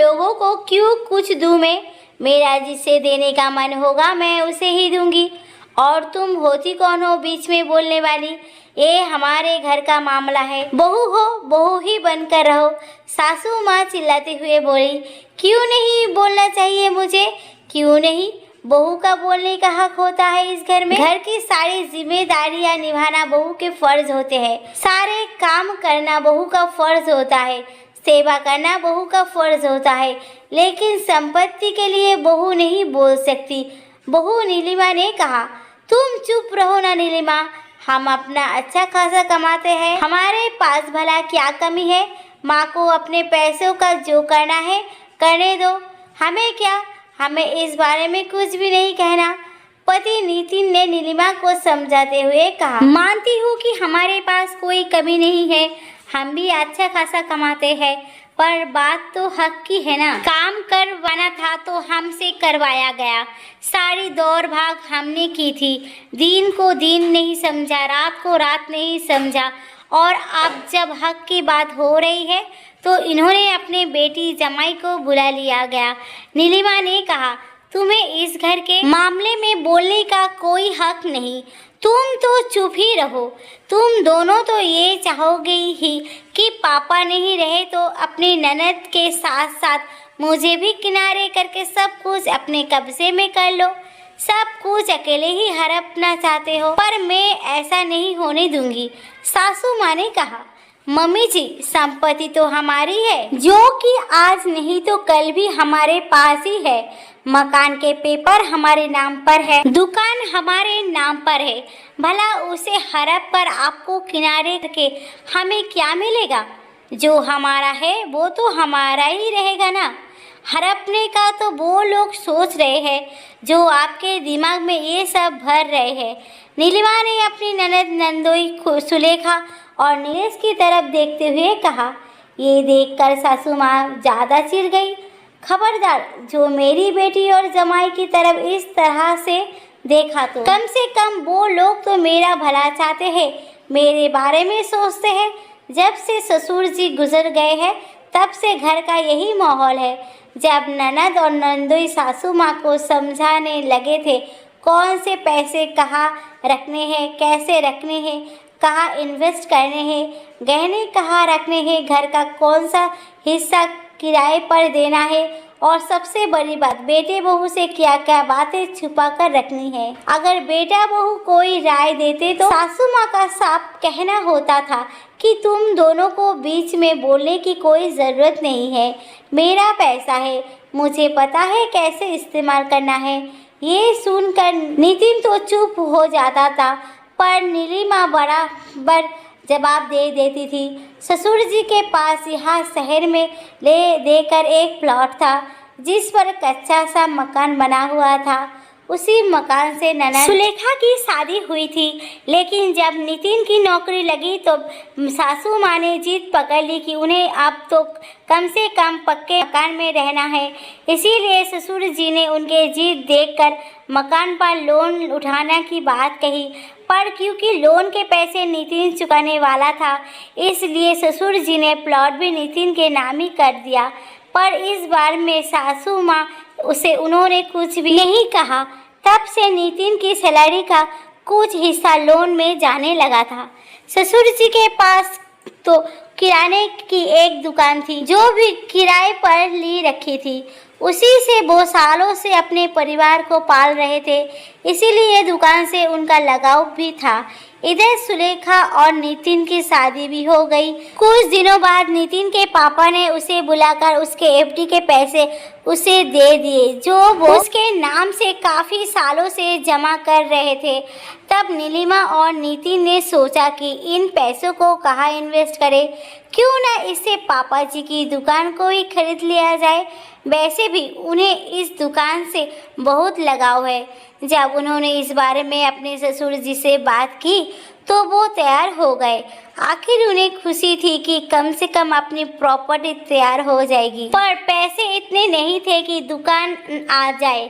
लोगों को क्यों कुछ दूं मैं? मेरा जिसे देने का मन होगा मैं उसे ही दूंगी। और तुम होती कौन हो बीच में बोलने वाली? ये हमारे घर का मामला है। बहू हो, बहू ही बनकर रहो। सासू माँ चिल्लाते हुए बोली। क्यों नहीं बोलना चाहिए मुझे? क्यों नहीं? बहू का बोलने का हक होता है इस घर में। घर की सारी जिम्मेदारियां निभाना बहू के फर्ज होते हैं। सारे काम करना बहू का फर्ज होता है। सेवा करना बहू का फर्ज होता है। लेकिन संपत्ति के लिए बहू नहीं बोल सकती। बहू नीलिमा ने कहा। तुम चुप रहो ना नीलिमा, हम अपना अच्छा खासा कमाते हैं, हमारे पास भला क्या कमी है? माँ को अपने पैसों का जो करना है करने दो, हमें क्या, हमें इस बारे में कुछ भी नहीं कहना। पति नितिन ने नीलिमा को समझाते हुए कहा। मानती हूँ कि हमारे पास कोई कमी नहीं है, हम भी अच्छा खासा कमाते हैं, पर बात तो हक की है ना। काम करवाना था तो हमसे करवाया गया, सारी दौड़ भाग हमने की थी, दिन को दिन नहीं समझा, रात को रात नहीं समझा, और अब जब हक की बात हो रही है तो इन्होंने अपने बेटी जमाई को बुला लिया गया। नीलिमा ने कहा। तुम्हें इस घर के मामले में बोलने का कोई हक नहीं, तुम तो चुप ही रहो। तुम दोनों तो ये चाहोगे ही कि पापा नहीं रहे तो अपनी ननद के साथ साथ मुझे भी किनारे करके सब कुछ अपने कब्जे में कर लो, सब कुछ अकेले ही हड़पना चाहते हो, पर मैं ऐसा नहीं होने दूंगी। सासू माँ ने कहा। मम्मी जी, संपत्ति तो हमारी है, जो कि आज नहीं तो कल भी हमारे पास ही है। मकान के पेपर हमारे नाम पर है, दुकान हमारे नाम पर है, भला उसे हड़प कर आपको किनारे करके हमें क्या मिलेगा? जो हमारा है वो तो हमारा ही रहेगा ना। हड़पने का तो वो लोग सोच रहे हैं जो आपके दिमाग में ये सब भर रहे हैं। नीलिमा ने अपनी ननद नंदोई सुलेखा और नीलेश की तरफ देखते हुए कहा। ये देखकर सासू माँ ज़्यादा चिढ़ गई। खबरदार, जो मेरी बेटी और जमाई की तरफ इस तरह से देखा तो कम से कम वो लोग तो मेरा भला चाहते हैं, मेरे बारे में सोचते हैं। जब से ससुर जी गुजर गए हैं तब से घर का यही माहौल है। जब ननद और नंदोई सासू माँ को समझाने लगे थे कौन से पैसे कहाँ रखने हैं, कैसे रखने हैं, कहाँ इन्वेस्ट करने हैं, गहने कहाँ रखने हैं, घर का कौन सा हिस्सा किराए पर देना है, और सबसे बड़ी बात बेटे बहू से क्या क्या बातें छुपा कर रखनी है। अगर बेटा बहू कोई राय देते तो सासू माँ का साफ कहना होता था कि तुम दोनों को बीच में बोलने की कोई ज़रूरत नहीं है, मेरा पैसा है, मुझे पता है कैसे इस्तेमाल करना है। ये सुनकर नितिन तो चुप हो जाता था, पर नीलिमा बराबर जवाब दे देती थी। ससुर जी के पास यहाँ शहर में ले देकर एक प्लॉट था जिस पर कच्चा सा मकान बना हुआ था। उसी मकान से ननद सुलेखा की शादी हुई थी, लेकिन जब नितिन की नौकरी लगी तो सासू माँ ने जिद पकड़ ली कि उन्हें अब तो कम से कम पक्के मकान में रहना है। इसीलिए ससुर जी ने उनके जिद देखकर मकान पर लोन उठाने की बात कही, पर क्योंकि लोन के पैसे नितिन चुकाने वाला था इसलिए ससुर जी ने प्लॉट भी नितिन के नाम ही कर दिया। पर इस बार में सासू माँ उसे उन्होंने कुछ भी नहीं कहा। तब से नितिन की सैलरी का कुछ हिस्सा लोन में जाने लगा था। ससुर जी के पास तो किराने की एक दुकान थी जो भी किराए पर ली रखी थी, उसी से वो सालों से अपने परिवार को पाल रहे थे, इसीलिए दुकान से उनका लगाव भी था। इधर सुलेखा और नितिन की शादी भी हो गई। कुछ दिनों बाद नितिन के पापा ने उसे बुलाकर उसके एफडी के पैसे उसे दे दिए जो वो उसके नाम से काफ़ी सालों से जमा कर रहे थे। तब नीलिमा और नितिन ने सोचा कि इन पैसों को कहाँ इन्वेस्ट करें, क्यों ना इससे पापा जी की दुकान को ही खरीद लिया जाए। वैसे भी उन्हें इस दुकान से बहुत लगाव है। जब उन्होंने इस बारे में अपने ससुर जी से बात की तो वो तैयार हो गए। आखिर उन्हें खुशी थी कि कम से कम अपनी प्रॉपर्टी तैयार हो जाएगी, पर पैसे इतने नहीं थे कि दुकान आ जाए।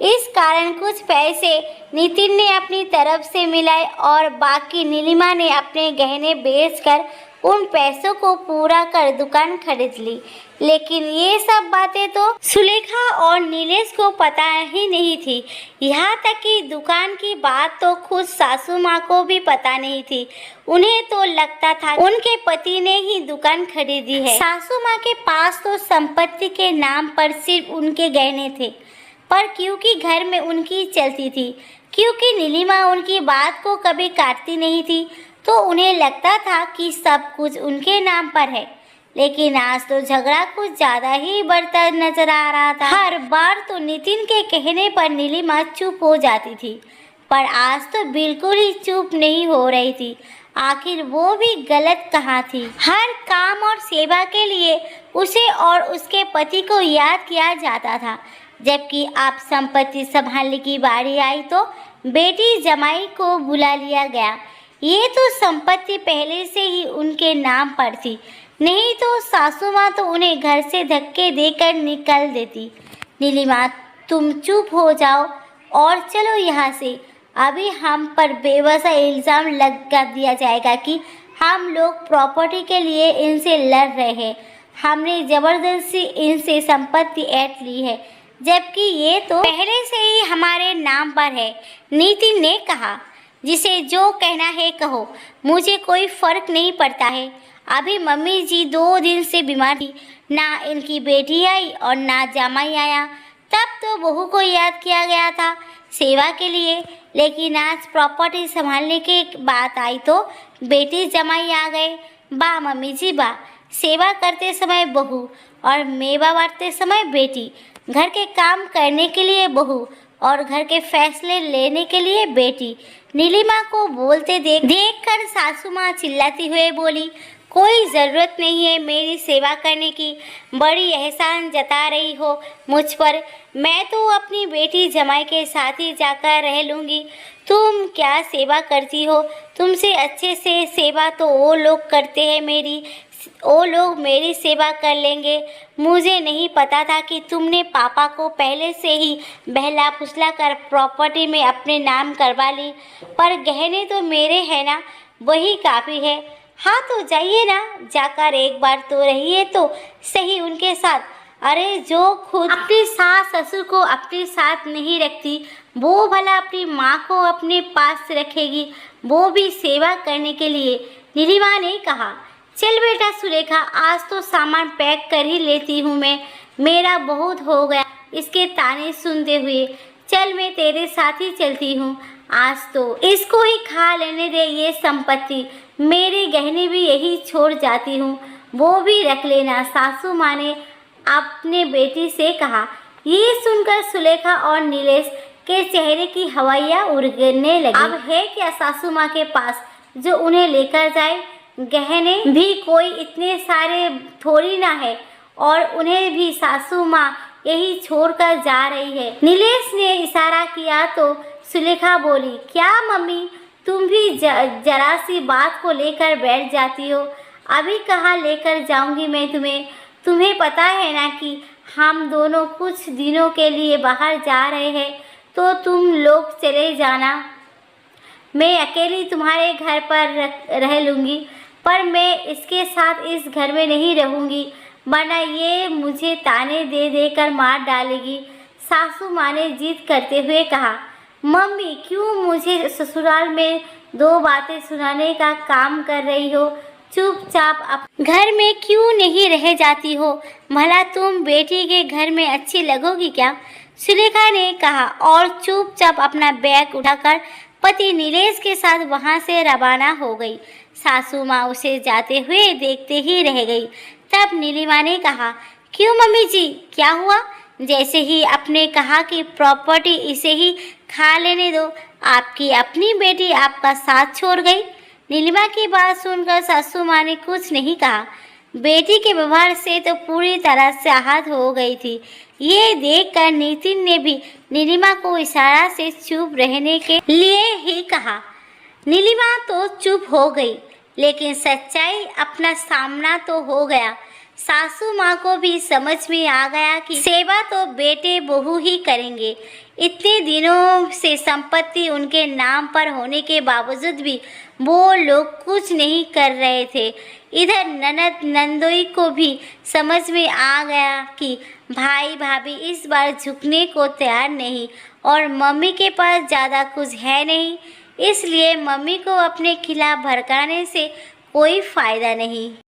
इस कारण कुछ पैसे नितिन ने अपनी तरफ से मिलाए और बाकी नीलिमा ने अपने गहने बेचकर उन पैसों को पूरा कर दुकान खरीद ली। लेकिन ये सब बातें तो सुलेखा और नीलेश को पता ही नहीं थी। यहाँ तक कि दुकान की बात तो खुद सासू माँ को भी पता नहीं थी। उन्हें तो लगता था उनके पति ने ही दुकान खरीदी है। सासू माँ के पास तो संपत्ति के नाम पर सिर्फ उनके गहने थे, पर क्योंकि घर में उनकी चलती थी, क्योंकि नीलिमा उनकी बात को कभी काटती नहीं थी, तो उन्हें लगता था कि सब कुछ उनके नाम पर है। लेकिन आज तो झगड़ा कुछ ज़्यादा ही बढ़ता नजर आ रहा था। हर बार तो नितिन के कहने पर नीलिमा चुप हो जाती थी, पर आज तो बिल्कुल ही चुप नहीं हो रही थी। आखिर वो भी गलत कहाँ थी। हर काम और सेवा के लिए उसे और उसके पति को याद किया जाता था, जबकि आप संपत्ति संभालने की बारी आई तो बेटी जमाई को बुला लिया गया। ये तो संपत्ति पहले से ही उनके नाम पर थी, नहीं तो सासू माँ तो उन्हें घर से धक्के देकर निकल देती। नीलिमा, तुम चुप हो जाओ और चलो यहाँ से। अभी हम पर बेवजह इल्ज़ाम लगा दिया जाएगा कि हम लोग प्रॉपर्टी के लिए इनसे लड़ रहे हैं। हमने ज़बरदस्ती इनसे संपत्ति ऐंठ ली है, जबकि ये तो पहले से ही हमारे नाम पर है। नितिन ने कहा, जिसे जो कहना है कहो, मुझे कोई फ़र्क नहीं पड़ता है। अभी मम्मी जी 2 दिन से बीमार थी, ना इनकी बेटी आई और ना जमाई आया। तब तो बहू को याद किया गया था सेवा के लिए, लेकिन आज प्रॉपर्टी संभालने की बात आई तो बेटी जमाई आ गए। बा मम्मी जी बा, सेवा करते समय बहू और मेवा बांटते समय बेटी, घर के काम करने के लिए बहू और घर के फैसले लेने के लिए बेटी। नीलिमा को बोलते देखकर सासू माँ चिल्लाती हुए बोली, कोई ज़रूरत नहीं है मेरी सेवा करने की। बड़ी एहसान जता रही हो मुझ पर। मैं तो अपनी बेटी जमाई के साथ ही जाकर रह लूँगी। तुम क्या सेवा करती हो? तुमसे अच्छे से सेवा तो वो लोग करते हैं वो लोग मेरी सेवा कर लेंगे। मुझे नहीं पता था कि तुमने पापा को पहले से ही बहला फुसला कर प्रॉपर्टी में अपने नाम करवा ली। पर गहने तो मेरे हैं ना, वही काफ़ी है। हाँ तो जाइए ना, जाकर एक बार तो रहिए तो सही उनके साथ। अरे जो खुद अपनी सास ससुर को अपने साथ नहीं रखती, वो भला अपनी माँ को अपने पास रखेगी, वो भी सेवा करने के लिए। नीलिमा ने कहा, चल बेटा सुलेखा, आज तो सामान पैक कर ही लेती हूँ मैं। मेरा बहुत हो गया इसके ताने सुनते हुए। चल मैं तेरे साथ ही चलती हूँ। आज तो इसको ही खा लेने दे ये संपत्ति। मेरे गहने भी यही छोड़ जाती हूँ, वो भी रख लेना, सासू माँ ने अपने बेटी से कहा। ये सुनकर सुलेखा और नीलेश के चेहरे की हवाइयाँ उड़ने लगी। अब है क्या सासू माँ के पास जो उन्हें लेकर जाए? गहने भी कोई इतने सारे थोड़ी ना है, और उन्हें भी सासू माँ यही छोड़कर जा रही है। नीलेश ने इशारा किया तो सुलेखा बोली, क्या मम्मी, तुम भी जरा सी बात को लेकर बैठ जाती हो। अभी कहाँ लेकर जाऊंगी मैं तुम्हें? तुम्हें पता है ना कि हम दोनों कुछ दिनों के लिए बाहर जा रहे हैं, तो तुम लोग चले जाना। मैं अकेली तुम्हारे घर पर रह लूँगी, पर मैं इसके साथ इस घर में नहीं रहूँगी, वरना ये मुझे ताने दे देकर मार डालेगी, सासू माँ ने जिद करते हुए कहा। मम्मी, क्यों मुझे ससुराल में 2 बातें सुनाने का काम कर रही हो? चुपचाप घर में क्यों नहीं रह जाती हो? भला तुम बेटी के घर में अच्छी लगोगी क्या? सुलेखा ने कहा और चुपचाप अपना बैग उठाकर पति नीलेश के साथ वहां से रवाना हो गई। सासू माँ उसे जाते हुए देखते ही रह गई। तब नीलिमा ने कहा, क्यों मम्मी जी, क्या हुआ? जैसे ही आपने कहा कि प्रॉपर्टी इसे ही खा लेने दो, आपकी अपनी बेटी आपका साथ छोड़ गई। नीलिमा की बात सुनकर सासू माँ ने कुछ नहीं कहा। बेटी के व्यवहार से तो पूरी तरह से आहत हो गई थी। ये देखकर नितिन ने भी नीलिमा को इशारा से चुप रहने के लिए ही कहा। नीलिमा तो चुप हो गई, लेकिन सच्चाई अपना सामना तो हो गया। सासू माँ को भी समझ में आ गया कि सेवा तो बेटे बहू ही करेंगे। इतने दिनों से संपत्ति उनके नाम पर होने के बावजूद भी वो लोग कुछ नहीं कर रहे थे। इधर ननद नंदोई को भी समझ में आ गया कि भाई भाभी इस बार झुकने को तैयार नहीं और मम्मी के पास ज़्यादा कुछ है नहीं, इसलिए मम्मी को अपने खिलाफ भड़काने से कोई फ़ायदा नहीं।